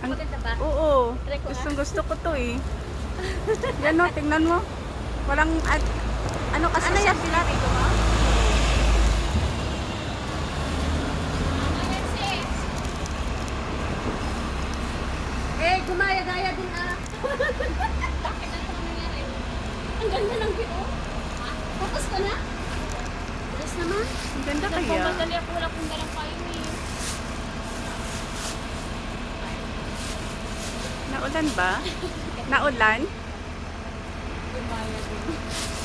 Maganda ba? Oo. Try ko nga. Gustong gusto ko to eh. Yan o, tingnan mo. Walang, ano kasi Ano siya? yan sila dito mo? Eh, gumaya-gaya din ah. Bakit ano nangyari? Ang ganda ng view. Ha? Focus ka na? Yes naman. Ang ganda kaya. Nagpapadali ako, wala kong dalang kayo eh. Naulan ba? Naulan? Gumaya din.